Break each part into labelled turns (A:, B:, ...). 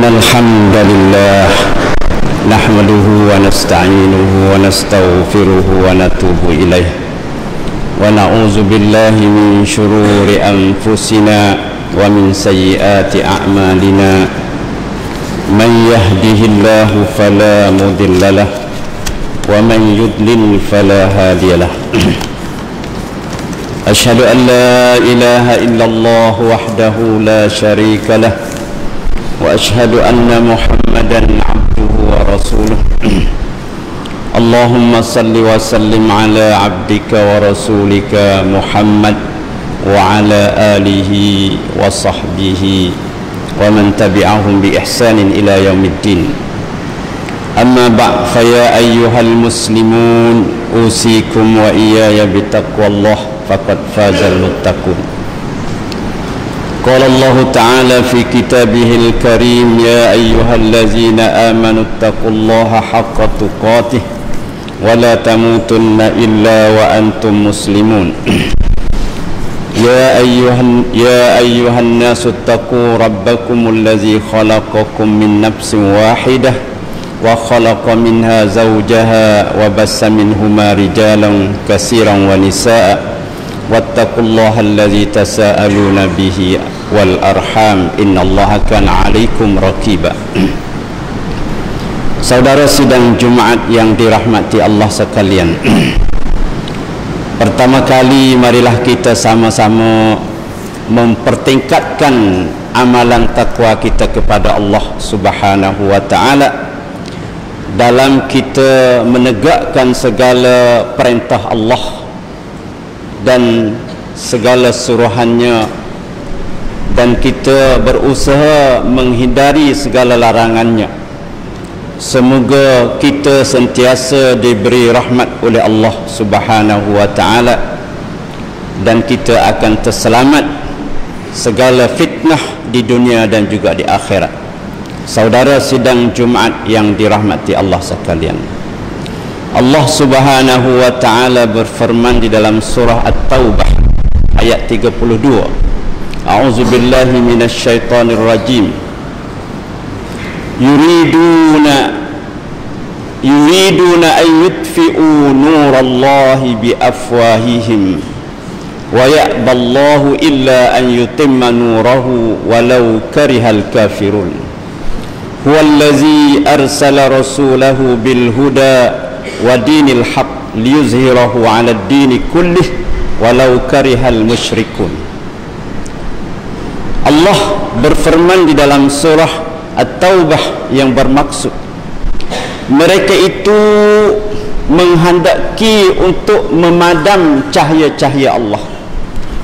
A: الحمد لله نحمده ونستعينه ونستغفره ونتوب إليه ونعوذ بالله من شرور أنفسنا ومن سيئات أعمالنا من يهده الله فلا مضل له ومن يضلل فلا هادي له أشهد أن لا إله إلا الله وحده لا شريك له وأشهد أن محمدا عبده ورسوله اللهم صل وسلم على عبدك ورسولك محمد وعلى آله وصحبه ومن تبعهم بإحسان إلى يوم الدين أما بعد فيا أيها المسلمون أوصيكم وإياي بتقوى الله فقد فاز المتقون قال الله تعالى في كتابه الكريم يا أيها الذين آمنوا اتقوا الله حق تقاته ولا تموتن إلا وأنتم مسلمون يا أيها الناس اتقوا ربكم الذي خلقكم من نفس واحدة وخلق منها زوجها وبث منهما رجالا كثيرا ونساء واتقوا الله الذي تساءلون به والأرحام إن الله كان عليكم رقيبا. Saudara sidang Jumat yang dirahmati Allah sekalian, pertama kali marilah kita sama-sama mempertingkatkan amalan takwa kita kepada Allah Subhanahu wa taala dalam kita menegakkan segala perintah Allah dan segala suruhannya, dan kita berusaha menghindari segala larangannya. Semoga kita sentiasa diberi rahmat oleh Allah Subhanahu wa taala dan kita akan terselamat segala fitnah di dunia dan juga di akhirat. Saudara sidang Jumat yang dirahmati Allah sekalian, Allah Subhanahu wa taala berfirman di dalam surah At-Taubah ayat 32. A'udzu billahi minasyaitonir rajim. Yuriduna an yutfi'u nurallahi biafwahihim wa ya'ballahu illa an yutimma nurahu walau karihal kafirun. Huwallazi arsala rasulahu bil huda wa dinil haq liyuzhirahu 'ala ad-dini kullih walau karihal musyrikun. Allah berfirman di dalam surah At-Taubah yang bermaksud mereka itu menghendaki untuk memadam cahaya-cahaya Allah,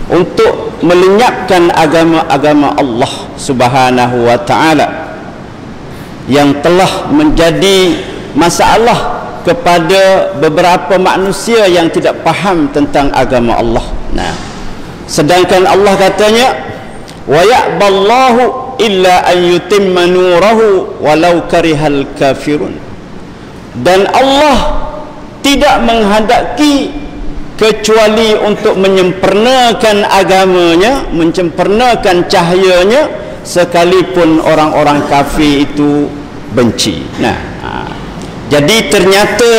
A: untuk melenyapkan agama-agama Allah Subhanahu wa taala yang telah menjadi masalah kepada beberapa manusia yang tidak faham tentang agama Allah. Nah, sedangkan Allah katanya wa ya'ballahu illa an yutimma nurahu walau karihal kafirun, dan Allah tidak menghendaki kecuali untuk menyempurnakan agamanya, menyempurnakan cahayanya, sekalipun orang-orang kafir itu benci. Nah, jadi ternyata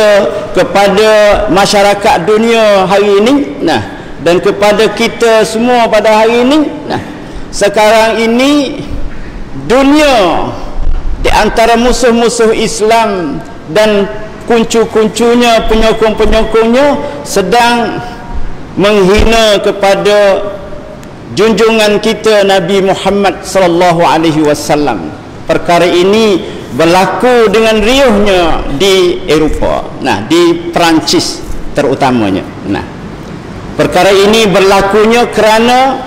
A: kepada masyarakat dunia hari ini, nah, dan kepada kita semua pada hari ini, nah, sekarang ini dunia di antara musuh-musuh Islam dan kuncu-kuncunya, penyokong-penyokongnya sedang menghina kepada junjungan kita Nabi Muhammad sallallahu alaihi wasallam. Perkara ini berlaku dengan riuhnya di Eropah, nah, di Perancis terutamanya. Nah, perkara ini berlakunya kerana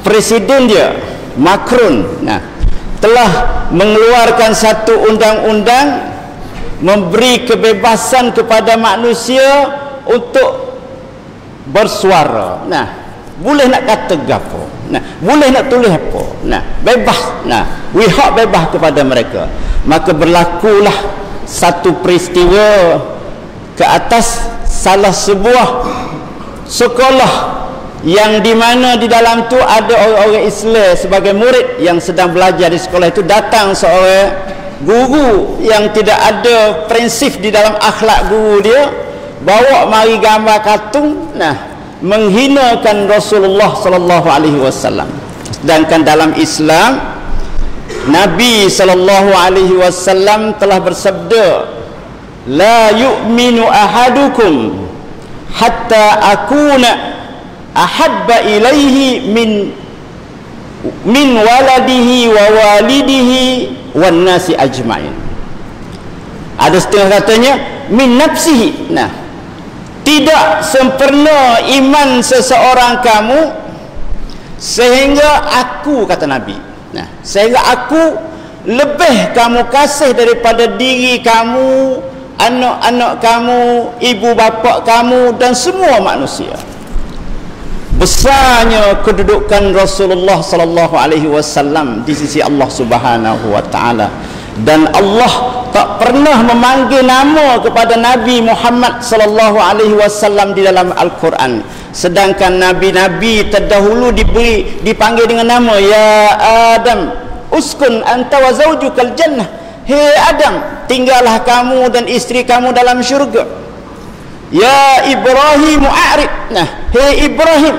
A: presiden dia Macron, nah, telah mengeluarkan satu undang-undang memberi kebebasan kepada manusia untuk bersuara. Nah, boleh nak kata gapo, nah, boleh nak tulis apa, nah, bebas, nah, hak bebas kepada mereka. Maka berlakulah satu peristiwa ke atas salah sebuah sekolah yang di mana di dalam tu ada orang-orang Islam sebagai murid yang sedang belajar di sekolah itu, datang seorang guru yang tidak ada prinsip di dalam akhlak guru dia, bawa mari gambar kartun, menghinakan Rasulullah sallallahu alaihi wasallam. Sedangkan dalam Islam Nabi sallallahu alaihi wasallam telah bersabda, la yu'minu ahadukum hatta akuna ahabba ilaihi min waladihi wa walidihi wan nasi ajmain. Ada setengah katanya min nafsihi. Tidak sempurna iman seseorang kamu sehingga aku, kata Nabi, sehingga aku lebih kamu kasih daripada diri kamu, anak-anak kamu, ibu bapa kamu dan semua manusia. Besarnya kedudukan Rasulullah sallallahu alaihi wasallam di sisi Allah Subhanahu wa taala, dan Allah tak pernah memanggil nama kepada Nabi Muhammad sallallahu alaihi wasallam di dalam Al-Quran, sedangkan nabi-nabi terdahulu dipanggil dengan nama ya Adam uskun anta wa zaujukal jannah. Hei Adam, tinggallah kamu dan isteri kamu dalam syurga. Ya Ibrahim a'rid. Hei Ibrahim.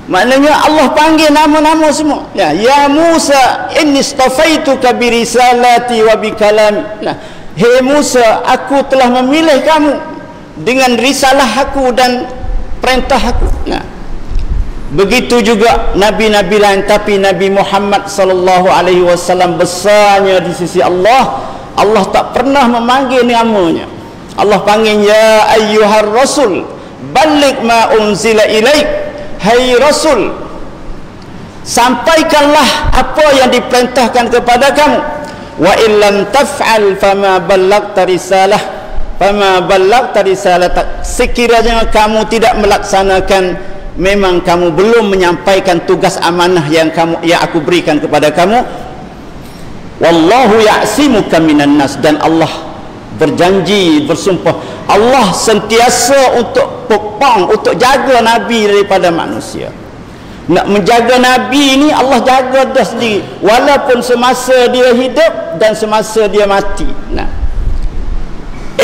A: Maknanya Allah panggil nama-nama semua. Ya Musa inni istafaituka bi risalati wa bi kalami. Hei Musa, aku telah memilih kamu dengan risalah aku dan perintah aku. Begitu juga nabi-nabi lain, tapi Nabi Muhammad sallallahu alaihi wasallam besarnya di sisi Allah, Allah tak pernah memanggil namanya. Allah panggil ya ayyuhar rasul balligh ma unzila ilaik. Hai Rasul, sampaikanlah apa yang diperintahkan kepada kamu. Wa illam taf'al fama ballaghta risalah, fama ballaghta risalah. Sekiranya kamu tidak melaksanakan, memang kamu belum menyampaikan tugas amanah yang aku berikan kepada kamu. Wallahu ya'simuka minan nas. Dan Allah berjanji, bersumpah, Allah sentiasa untuk pokong, untuk jaga Nabi daripada manusia. Nak menjaga Nabi ni Allah jaga dah sendiri, walaupun semasa dia hidup dan semasa dia mati.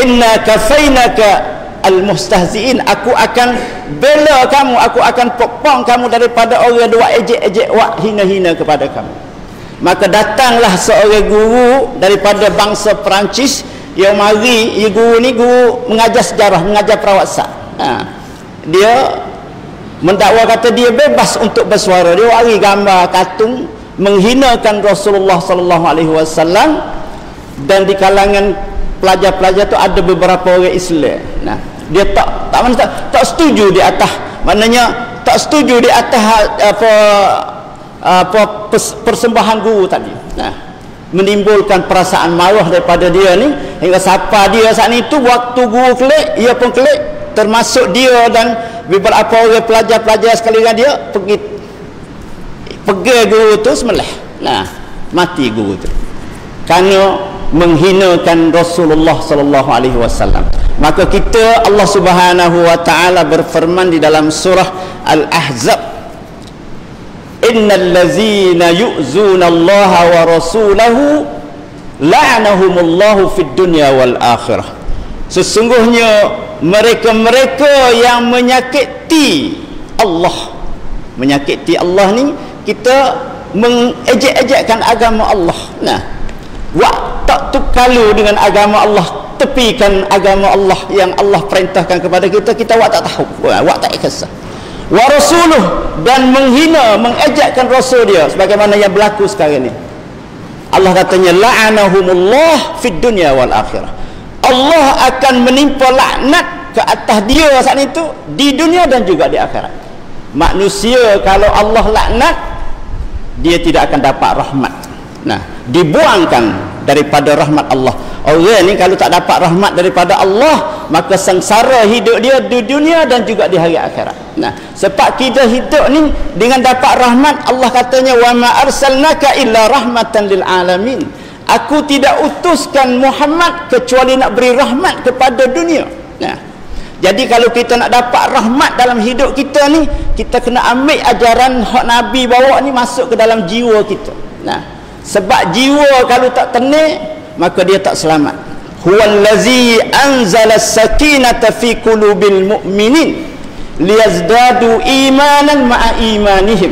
A: Inna kafainaka al-mustahzi'in. Aku akan bela kamu, aku akan pokong kamu daripada orang yang buat ejek-ejek, buat hina-hina kepada kamu. Maka datanglah seorang guru daripada bangsa Perancis yang mari, guru ni guru mengajar sejarah, mengajar perawatan. Dia mendakwa kata dia bebas untuk bersuara. Dia mari gambar kartun menghinakan Rasulullah sallallahu alaihi wasallam, dan di kalangan pelajar-pelajar tu ada beberapa orang Islam. Dia tak setuju di atas, maknanya tak setuju di atas persembahan guru tadi. Menimbulkan perasaan marah daripada dia ni, hingga siapa dia saat itu waktu guru kelik, ia pun kelik, termasuk dia dan beberapa orang pelajar-pelajar sekali dengan dia pergi guru tu sembelih. Mati guru tu kerana menghinakan Rasulullah sallallahu alaihi wasallam. Maka kita, Allah Subhanahu wa taala berfirman di dalam surah Al-Ahzab, innal ladzina yu'zuna Allah wa rasulahu la'anahumullahu fid dunya wal akhirah. Sesungguhnya mereka-mereka yang menyakiti Allah, menyakiti Allah ni, kita mengejek-ejekkan agama Allah. Wak tak tukalu dengan agama Allah, tepikan agama Allah yang Allah perintahkan kepada kita, kita wak tak tahu, wak tak ikhlas. Wa rasuluh, dan menghina, mengejekkan rasul dia, sebagaimana yang berlaku sekarang ni. Allah katanya la'anahumullah fid dunya wal akhirah. Allah akan menimpa laknat ke atas dia saat itu di dunia dan juga di akhirat. Manusia kalau Allah laknat, dia tidak akan dapat rahmat. Dibuangkan daripada rahmat Allah. Orang ni kalau tak dapat rahmat daripada Allah, maka sengsara hidup dia di dunia dan juga di hari akhirat. Sebab kita hidup ni dengan dapat rahmat, Allah katanya wa ma arsalnaka illa rahmatan lil alamin. Aku tidak utuskan Muhammad kecuali nak beri rahmat kepada dunia.
B: Jadi kalau kita nak dapat rahmat dalam hidup kita ni, kita kena ambil ajaran hak Nabi bawa ni masuk ke dalam jiwa kita. Nah, sebab jiwa kalau tak tenang, maka dia tak selamat. Huwallazi anzala as-sakinata fi qulubil mu'minin liyazdadu imanan ma'a imanihim.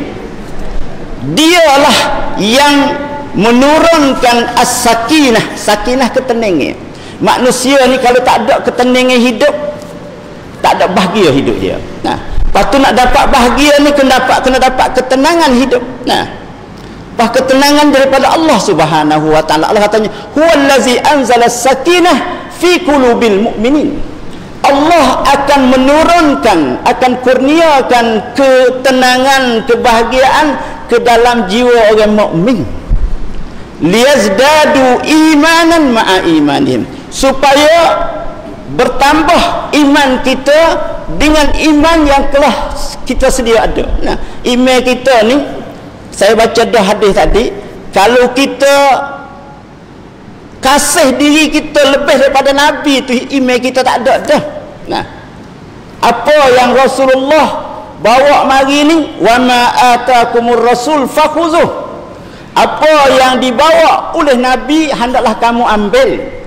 B: Dialah yang menurunkan as-sakinah. Sakinah ketenangan. Manusia ni kalau tak ada ketenangan hidup, tak ada bahagia hidup dia. Nah, lepas tu nak dapat bahagia ni kena dapat ketenangan hidup. Nah, pas ketenangan daripada Allah Subhanahu wa taala. Allah katanya, huwallazi anzala as-sakinah fi qulubil mu'minin. Allah akan menurunkan, akan kurniakan ketenangan, kebahagiaan ke dalam jiwa orang mukmin. Liyazdadu imanan ma'a imanihim, supaya bertambah iman kita dengan iman yang telah kita sedia ada. Nah, iman kita ni, saya baca dah hadis tadi, kalau kita kasih diri kita lebih daripada Nabi tu, iman kita tak ada dah. Nah, apa yang Rasulullah bawa mari ni, wa ma atakumur rasul fakhuzuh, apa yang dibawa oleh Nabi hendaklah kamu ambil.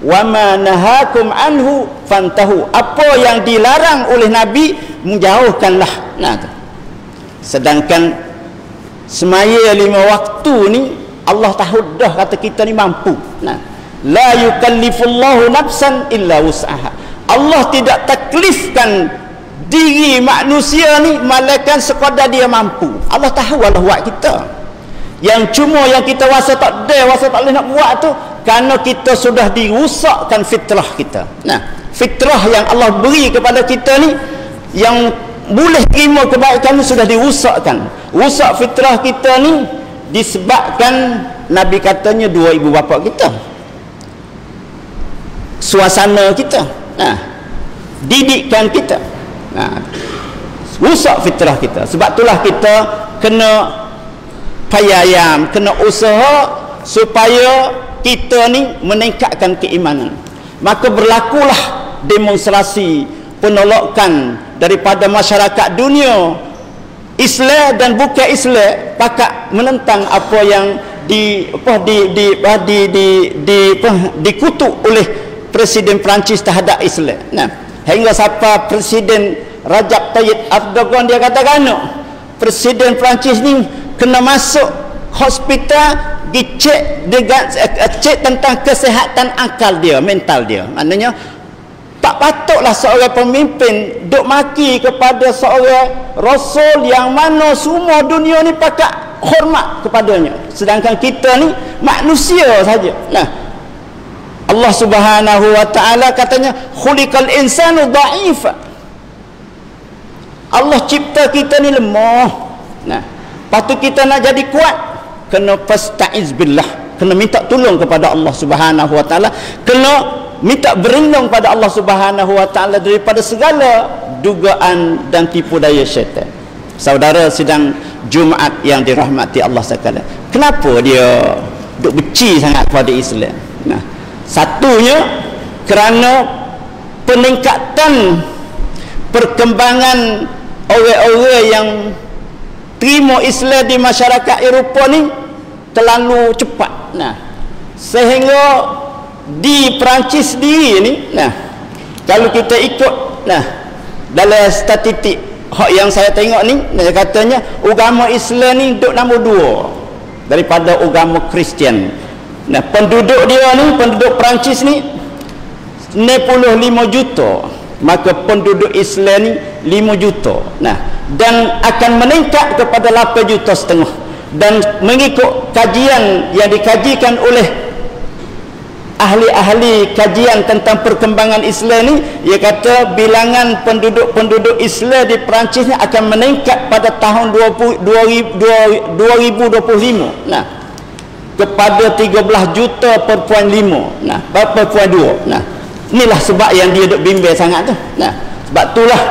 B: Wa ma nahakum anhu fantahu, apa yang dilarang oleh Nabi menjauhkanlah. Nah, sedangkan semaya 5 waktu ni Allah tahu dah kata kita ni mampu. Nah, la yukallifullahu nafsan illa wus'aha. Allah tidak taklifkan diri manusia ni malaikat sekadar dia mampu. Allah tahu Allah buat kita. Yang cuma yang kita rasa tak boleh nak buat tu kerana kita sudah dirusakkan fitrah kita. Nah, fitrah yang Allah beri kepada kita ni, yang boleh terima kebaikan ni sudah dirusakkan. Rusak fitrah kita ni disebabkan Nabi katanya 2 ibu bapa kita, suasana kita, nah, didikan kita, nah, rusak fitrah kita. Sebab itulah kita kena payayam, kena usaha supaya kita ni meningkatkan keimanan. Maka berlakulah demonstrasi penolakan daripada masyarakat dunia, Islam dan bukan Islam, pakat menentang apa yang dikutuk oleh Presiden Perancis terhadap Islam. Nah, hingga sampai Presiden Rajab Tayyip Erdogan dia katakan, Presiden Perancis ni kena masuk hospital, dicek cek tentang kesihatan akal dia, mental dia. Maknanya tak patutlah seorang pemimpin duk maki kepada seorang rasul yang mana semua dunia ni pakat hormat kepadanya, sedangkan kita ni manusia saja. Nah, Allah Subhanahu wa taala katanya khuliqal insanu dha'ifa. Allah cipta kita ni lemah. Nah, patut kita nak jadi kuat, kena fasta'iz billah, kena minta tolong kepada Allah Subhanahu wa taala, kena minta berlindung pada Allah Subhanahu wa taala daripada segala dugaan dan tipu daya syaitan. Saudara sidang Jumaat yang dirahmati Allah sekalian, kenapa dia duk benci sangat kepada Islam? Nah, satunya kerana peningkatan perkembangan orang-orang yang terima Islam di masyarakat Eropah ni terlalu cepat. Nah, sehingga di Perancis sendiri ni, nah, kalau kita ikut, nah, dalam statistik hak yang saya tengok ni, nah, katanya agama Islam ni duduk nombor 2 daripada agama Kristian. Nah, penduduk dia ni, penduduk Perancis ni 65 juta, maka penduduk Islam ni 5 juta. Nah, dan akan meningkat kepada 8 juta setengah. Dan mengikut kajian yang dikajikan oleh ahli-ahli kajian tentang perkembangan Islam ni, dia kata bilangan penduduk Islam di Perancis ni akan meningkat pada tahun 2025. Nah, kepada 13 juta per puan 5. Nah, berapa puan 2. Nah, inilah sebab yang dia duk bimbang sangat tu. Nah, sebab itulah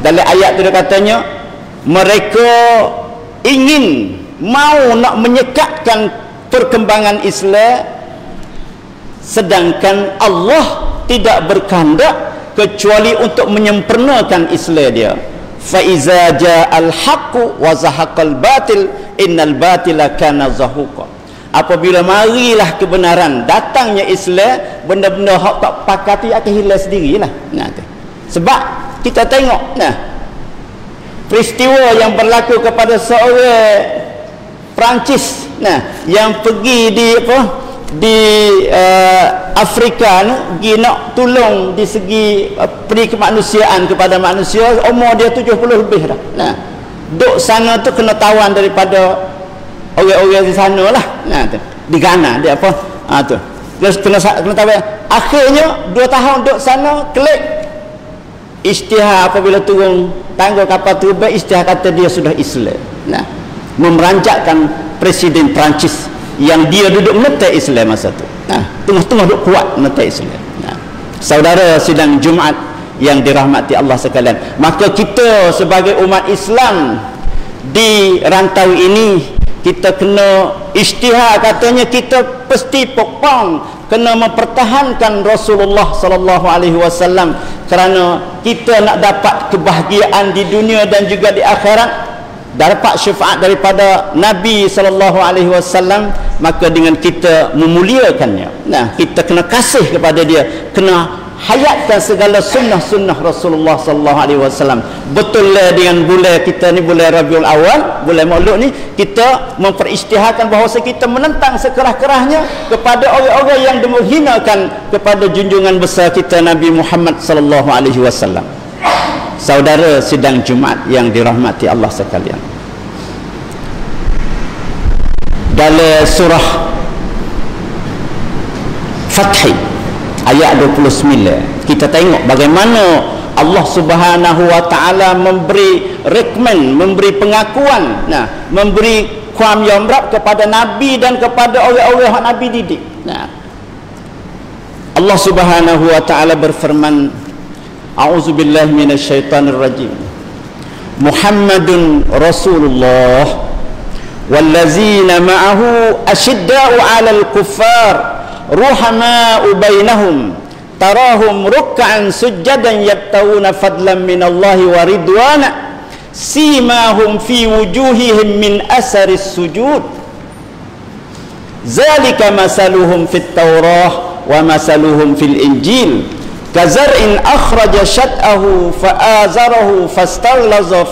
B: dalam ayat tu dia katanya mereka ingin mau nak menyekatkan perkembangan Islam, sedangkan Allah tidak berkehendak kecuali untuk menyempurnakan Islam dia. Fa iza ja'al haqqu wa zahaqal batil innal batila kana zahuqa. Apabila marilah kebenaran, datangnya Islam, benda-benda hak tak pakati akan hilang sendirilah. Nah, sebab kita tengok peristiwa yang berlaku kepada seorang Perancis yang pergi di Afrika pergi nak tolong di segi peri kemanusiaan kepada manusia. Umur dia 70 lebih dah. Duk sana tu kena tawan daripada orang-orang di sana lah. Di Ghana dia tu. Terus kena tawan. Akhirnya 2 tahun duk sana, klik isytihar apabila turun tangga kapal terbang, isytihar kata dia sudah Islam. Memeranjatkan Presiden Perancis yang dia duduk menetek Islam masa tu. Tengah-tengah duduk kuat menetek Islam. Saudara sidang Jumaat yang dirahmati Allah sekalian, maka kita sebagai umat Islam di rantau ini, kita kena isytihar, katanya kita pasti pokong, kena mempertahankan Rasulullah sallallahu alaihi wasallam, kerana kita nak dapat kebahagiaan di dunia dan juga di akhirat, dapat syafaat daripada Nabi sallallahu alaihi wasallam, maka dengan kita memuliakannya. Kita kena kasih kepada dia, kena hayatkan segala sunnah-sunnah Rasulullah sallallahu alaihi wasallam. Betul lah dengan bulan kita ni, bulan Rabiul Awal, bulan Maulud ni, kita memperisytiharkan bahawa kita menentang sekerah-kerahnya kepada orang-orang yang menghinakan kepada junjungan besar kita Nabi Muhammad sallallahu alaihi wasallam. Saudara sidang Jumaat yang dirahmati Allah sekalian, dalam surah Fath ayat 29 kita tengok bagaimana Allah Subhanahu wa taala memberi rekomen, memberi pengakuan, memberi kuam yamrab kepada Nabi dan kepada orang-orang yang Nabi didik. Allah Subhanahu wa taala berfirman, a'udzubillahi minasyaitonir rajim, Muhammadun Rasulullah wallazina ma'ahu asyidda'u 'alal kuffar ruhama'u bainahum tarahum ruk'an sujjadan yabtawuna fadlan minallahi wa ridwana simahum fi wujuhihim min asaris sujud zalika masaluhum fit taurah wa masaluhum fil injil kazar'in akhraja syat'ahu fa'azarahu fastaghlaza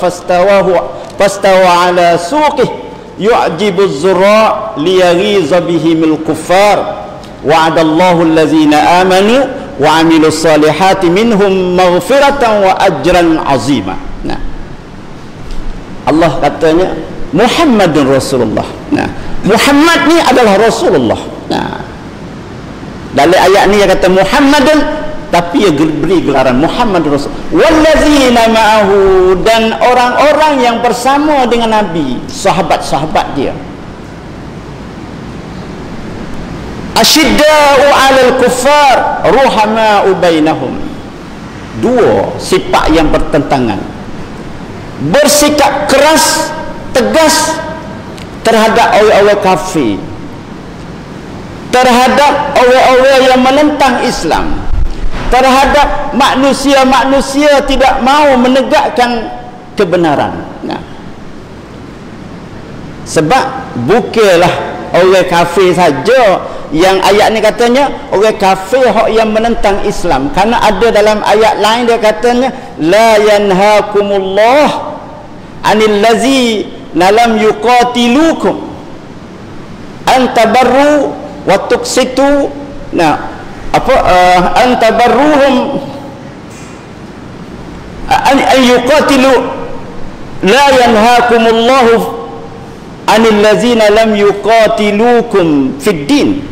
B: fastawa ala suqih yu'jibu az-zurra' liyaghiza bihimul kuffar wa'adallahu allazina amanu wa 'amilus salihati minhum maghfiratan wa ajran 'azima. Allah katanya Muhammadun Rasulullah. Muhammad ni adalah Rasulullah. Dalam ayat ni dia kata Muhammadun, tapi dia beri gelaran Muhammad Rasul. Wallazina ma'ahu, dan orang-orang yang bersama dengan Nabi, sahabat-sahabat dia. Asyidda'u 'alal kuffar ruhama'u bainahum. Dua sifat yang bertentangan. Bersikap keras, tegas terhadap orang-orang kafir, terhadap orang-orang yang menentang Islam, terhadap manusia-manusia tidak mau menegakkan kebenaran. Sebab bukanlah orang kafir saja yang ayat ni katanya orang kafir yang menentang Islam, karena ada dalam ayat lain dia katanya la yanhaakumullah anil ladzina lam yuqatilukum an tabarru wa tuqsitu an tabarruhum an yuqatilu la yanhaakumullahu anil ladzina lam yuqatilukum fid din.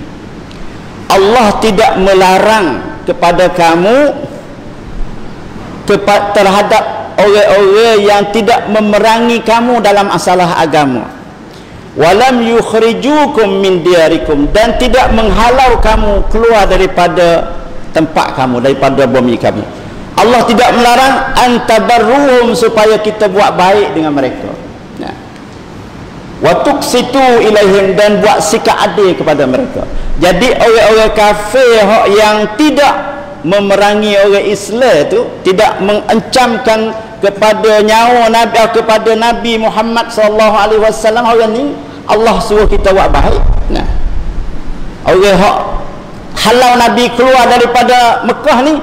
B: Allah tidak melarang kepada kamu terhadap orang-orang yang tidak memerangi kamu dalam masalah agama. Walam yukhrijukum min diyarikum, dan tidak menghalau kamu keluar daripada tempat kamu, daripada bumi kamu. Allah tidak melarang antabarruhum, supaya kita buat baik dengan mereka. Wa tuqsitu ilaihim, dan buat sikap adil kepada mereka. Jadi orang-orang kafir yang tidak memerangi orang Islam itu, tidak mengancamkan kepada nyawa Nabi, kepada Nabi Muhammad sallallahu alaihi wasallam, orang ni Allah suruh kita buat baik. Nah, orang hak halau Nabi keluar daripada Mekah ni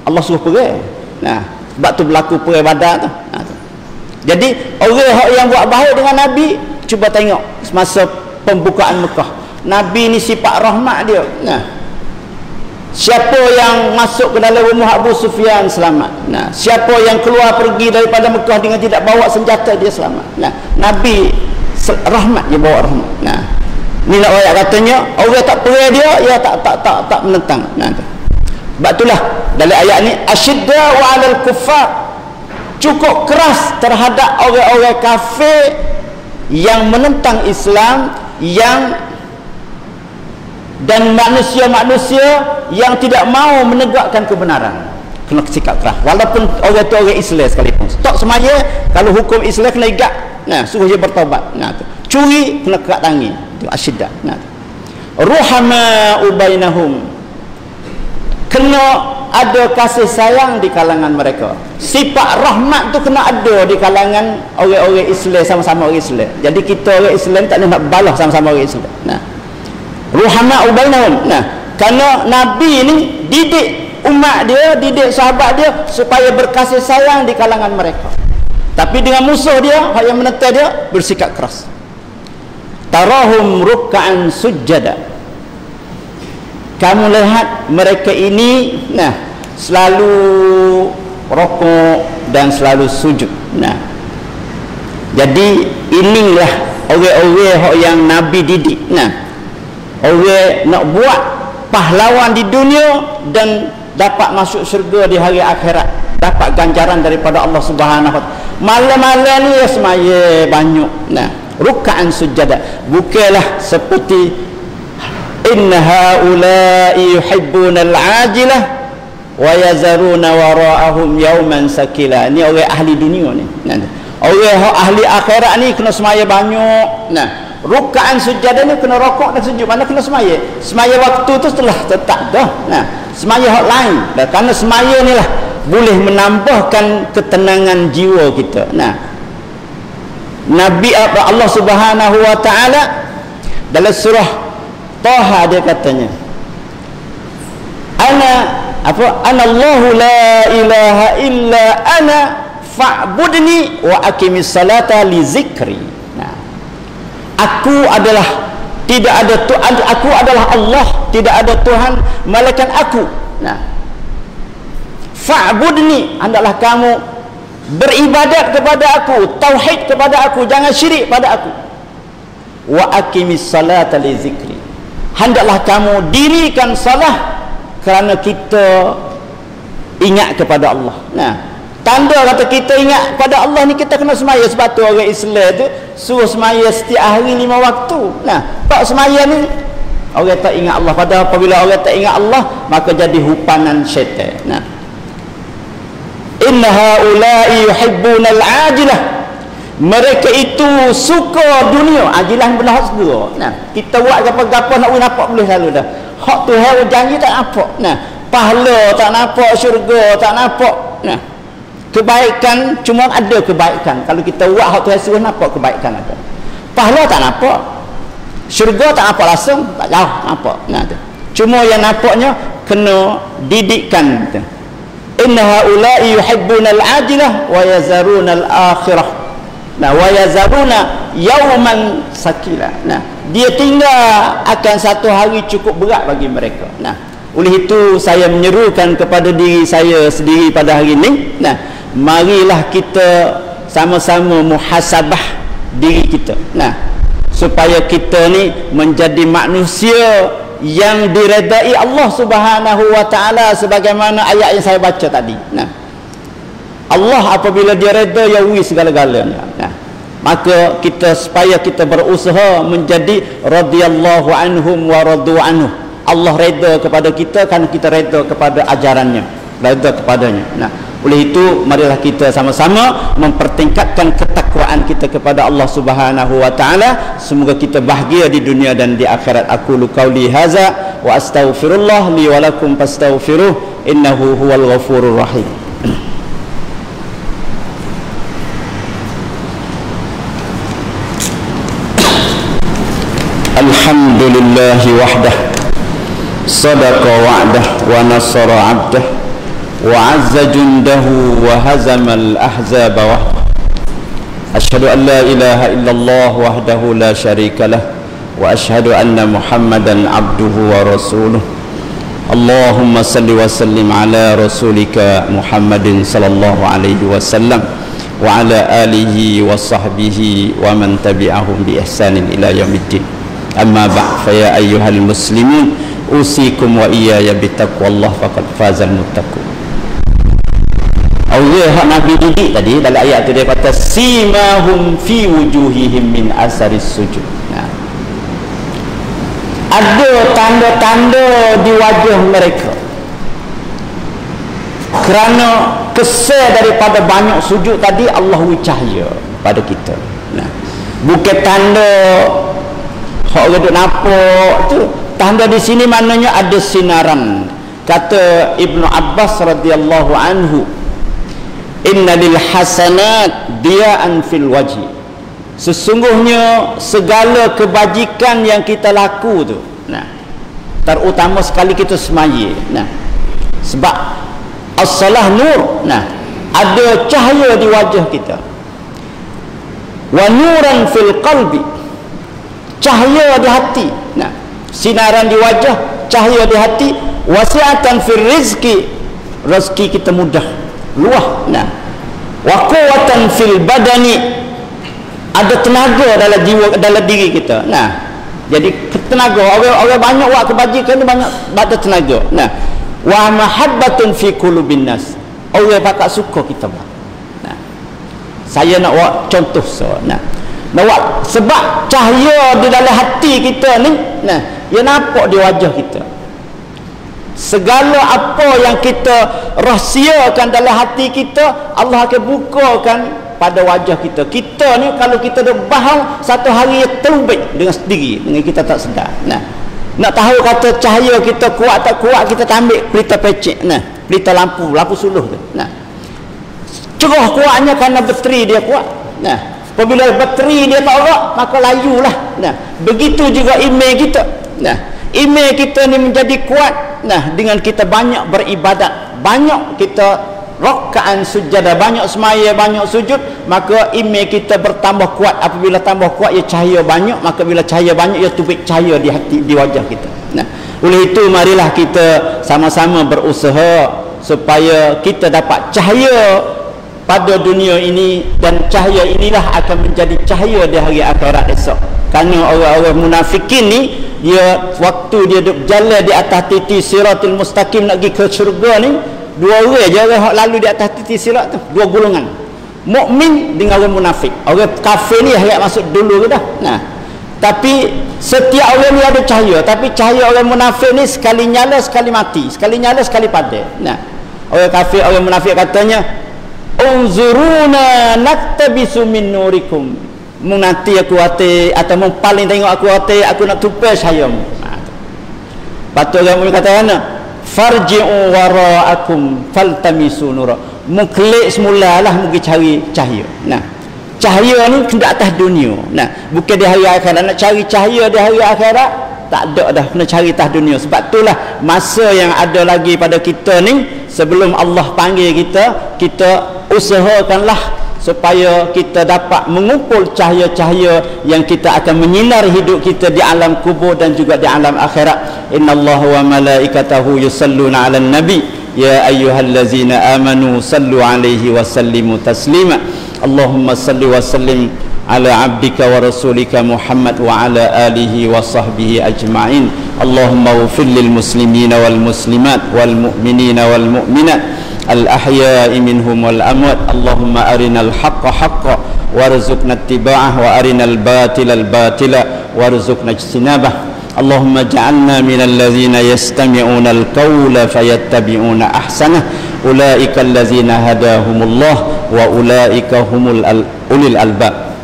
B: Allah suruh pergi. Nah, sebab tu berlaku perang Badar tu. Nah, tu. Jadi orang hak yang buat baik dengan Nabi, cuba tengok semasa pembukaan Mekah, Nabi ni sifat rahmat dia. Nah, siapa yang masuk ke dalam rumah Abu Sufyan selamat. Nah, siapa yang keluar pergi daripada Mekah dengan tidak bawa senjata, dia selamat. Nah, Nabi rahmat, dia bawa rahmat. Nah, ni nak ayat katanya orang tak pergi dia, ya tak menentang. Nah, tu. Sebab itulah dalam ayat ni asyidda'u 'alal kuffar, cukup keras terhadap orang-orang kafir yang menentang Islam, yang dan manusia-manusia yang tidak mau menegakkan kebenaran. Kena sikap keras walaupun orang tu orang Islam sekalipun. Stok semaya, kalau hukum Islam kena igat. Nah, suruh dia bertaubat. Nah, tu. Curi kena kerat tangan. Itu asyiddah. Nah, tu. Ruhama'u bainahum, kena ada kasih sayang di kalangan mereka. Sifat rahmat tu kena ada di kalangan orang-orang Islam, sama-sama orang Islam. Jadi kita orang Islam tak nak balas sama-sama orang Islam. Nah, ruhama'u bainahum. Nah, kerana Nabi ni didik umat dia, didik sahabat dia supaya berkasih sayang di kalangan mereka. Tapi dengan musuh dia, hak yang menentang dia, bersikap keras. Tarahum ruk'an sujjada, kamu lihat mereka ini, nah, selalu rokok dan selalu sujud. Nah, jadi inilah orang-orang yang Nabi didik. Nah, orang nak buat pahlawan di dunia dan dapat masuk syurga di hari akhirat, dapat ganjaran daripada Allah Subhanahu wa taala. Malam-malam ni ya semaya banyak. Nah, ruk'an sujada, bukanlah seperti inna haula'i yuhibbuna al-ajilah wa yazaruna wara'ahum yawman sakila. Ni orang ahli dunia ni. Nah, orang ahli akhirat ni kena semaya banyak. Nah, ruk'an sujada ni kena rokok dan sujud. Mana kena semaya? Semaya waktu tu telah tetap dah. Nah, semaya hak lain. Dan kerana semaya ni lah boleh menambahkan ketenangan jiwa kita. Nah, Nabi Allah Subhanahu wa taala dalam surah Taha dia katanya, Anallahu la ilaha illa ana fa'budni wa aqimis salata li zikri. Nah, aku adalah tidak ada Tuhan, aku adalah Allah, tidak ada Tuhan melainkan aku. Nah, fa'budni, hendaklah kamu beribadat kepada aku, tauhid kepada aku, jangan syirik pada aku. Wa aqimis salata li zikri, hendaklah kamu dirikan salah kerana kita ingat kepada Allah. Nah, tanda kata kita ingat pada Allah ni kita kena semaya. Sebab tu orang Islam tu suruh semaya setiap hari 5 waktu. Nah, tak semaya ni orang tak ingat Allah. Padahal apabila orang tak ingat Allah, maka jadi hupanan syaitan. Nah, inna haula'i yuhibbuna al-ajilah, mereka itu suka dunia. Ajilah belah segera. Nah, kita buat apa-apa nak nampak boleh lalu dah. Hak Tuhan janji tak nampak. Nah, pahala tak nampak, syurga tak nampak. Nah, kebaikan cuma ada kebaikan kalau kita buat hak Tuhan suruh, nampak kebaikan ada. Pahala tak nampak, syurga tak nampak langsung, tak jauh nampak. Nah, tu. Cuma yang nampaknya kena didikkan tu. Inna haula'i yuhibbuna al-ajilah wa yazaruna al-akhirah. Nah, wa yazaruna yawman sakila. Nah, dia tinggal akan satu hari cukup berat bagi mereka. Nah, oleh itu saya menyerukan kepada diri saya sendiri pada hari ini. Nah, marilah kita sama-sama muhasabah diri kita. Nah, supaya kita ni menjadi manusia yang diredai Allah Subhanahu wa taala, sebagaimana ayat yang saya baca tadi. Nah, Allah apabila dia reda, ya wis segala-galanya. Nah, maka kita supaya kita berusaha menjadi radhiyallahu anhum wa radu anhu. Allah reda kepada kita kerana kita reda kepada ajarannya, reda kepadanya. Nah, oleh itu marilah kita sama-sama mempertingkatkan ketakwaan kita kepada Allah Subhanahu wa taala. Semoga kita bahagia di dunia dan di akhirat. Aku qauli hadza wa astaghfirullah li wa lakum fastaghfiruh
A: innahu huwal ghafurur rahim. Alhamdulillahi wahdah, sadaqa wa'dah, wa nasara 'abdah, wa 'azza jundahu, wa hazamal ahzaba wahdah. Asyhadu an la ilaha illallah wahdahu la syarika lah, wa asyhadu anna Muhammadan abduhu wa rasuluh. Allahumma salli wa sallim ala rasulika Muhammadin sallallahu alaihi wasallam wa ala alihi wa sahbihi wa man tabi'ahum bi ihsanin ila yaumiddin. Amma ba'd, fa ya ayyuhal muslimin usikum wa iyaya bitaqwallah faqad fazal muttaqun. Allah hak Nabi didik tadi dalam ayat tu dia kata simahum fi wujuhihim min asaris sujud. Nah, ada tanda-tanda di wajah mereka kerana kesal daripada banyak sujud tadi. Allah cahaya pada kita. Nah, bukan tanda hak orang duk nampak tu. Tanda di sini maknanya ada sinaran. Kata Ibnu Abbas radhiyallahu anhu, inna lil hasanat diya'an fil wajhi. Sesungguhnya segala kebajikan yang kita laku tu, nah, terutama sekali kita semaya, nah, sebab as-salah nur, nah, ada cahaya di wajah kita. Wa nuran fil qalbi, cahaya di hati. Nah, sinaran di wajah, cahaya di hati. Wasi'atan fil rizki, rezeki kita mudah, luah. Nah, wa quwwatan fil badani, ada tenaga dalam jiwa, dalam diri kita. Nah, jadi tenaga, orang banyak buat kebajikan ni, banyak ada tenaga. Nah, wa mahabbatun fi qulubin nas, orang pakak suka kita buat. Nah, saya nak buat contoh nah, nak buat sebab cahaya di dalam hati kita ni, nah, dia nampak di wajah kita. Segala apa yang kita rahsiakan dalam hati kita, Allah akan bukakan pada wajah kita. Kita ni kalau kita dah bahang, satu hari terbit dengan sendiri, dengan kita tak sedar. Nah, nak tahu kata cahaya kita kuat tak kuat, kita ambil pelita pecik, nah, pelita lampu suluh tu. Nah, cerah kuatnya kerana bateri dia kuat. Nah, apabila bateri dia tak erat, maka layulah. Nah, begitu juga iman kita. Nah, iman kita ni menjadi kuat, nah, dengan kita banyak beribadat, banyak kita rakaat sujadah, banyak semaya, banyak sujud, maka iman kita bertambah kuat. Apabila tambah kuat, ia cahaya banyak, maka bila cahaya banyak, ia tubik cahaya di hati, di wajah kita. Nah, oleh itu marilah kita sama-sama berusaha supaya kita dapat cahaya pada dunia ini, dan cahaya inilah akan menjadi cahaya di hari akhirat esok. Kerana orang-orang munafikin ni, dia waktu dia duduk jalan di atas titi siratul mustaqim nak pergi ke syurga ni, dua orang je orang lalu di atas titi sirat tu, dua golongan, mukmin dengan orang munafik. Orang kafir ni hayat masuk dulu ke dah. Nah, tapi setiap orang ni ada cahaya, tapi cahaya orang munafik ni sekali nyala sekali mati, sekali nyala sekali padam. Nah, orang kafir, orang munafik katanya, unzuruna naktabisu min nurikum, nanti aku hati atau paling tengok aku hati, aku nak tupai cahayamu. Patut orang kata mana? Farji'u wara'akum faltamisu nura, muklik semulalah pergi cari cahaya. Nah, cahaya ni kena atas dunia. Nah, bukan di hari akhirat. Nak cari cahaya di hari akhirat tak ada dah, kena cari atas dunia. Sebab itulah masa yang ada lagi pada kita ni, sebelum Allah panggil kita, kita usahakanlah supaya kita dapat mengumpul cahaya-cahaya yang kita akan menyinari hidup kita di alam kubur dan juga di alam akhirat. Innallaha wa malaikatahu yusalluna 'alan nabi ya ayyuhallazina amanu sallu 'alaihi wa sallimu taslima. Allahumma salli wa sallim ala 'abdika wa rasulika Muhammad wa ala alihi wa sahbihi ajma'in. Allahumma ighfir lil muslimina wal muslimat wal mu'minina wal mu'minat al-ahya'i minhum wal amwat. Allahumma arinal haqqa haqqa warzuqna ittiba'ah wa arinal batila batila warzuqna ijtinabah. Allahumma ja'alna minal ladzina yastami'una al-qawla fayattabi'una ahsanah. Ulaika alladzina hadahumullah wa ulaika humul ulil albab.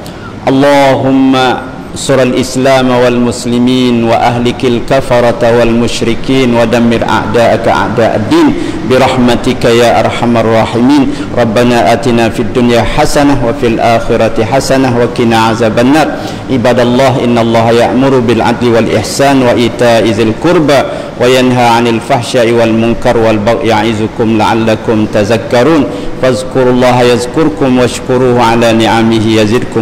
A: Allahumma انصر الإسلام والمسلمين وأهلك الكفرة والمشركين ودمر أعداءك أعداء الدين برحمتك يا أرحم الراحمين. ربنا آتنا في الدنيا حسنة وفي الآخرة حسنة وقنا عذاب النار. عباد الله إن الله يأمر بالعدل والإحسان وإيتاء ذي القربى وينهى عن الفحشاء والمنكر والبغي يعظكم لعلكم تذكرون. فاذكروا الله يذكركم واشكروه على نعمه يزدكم.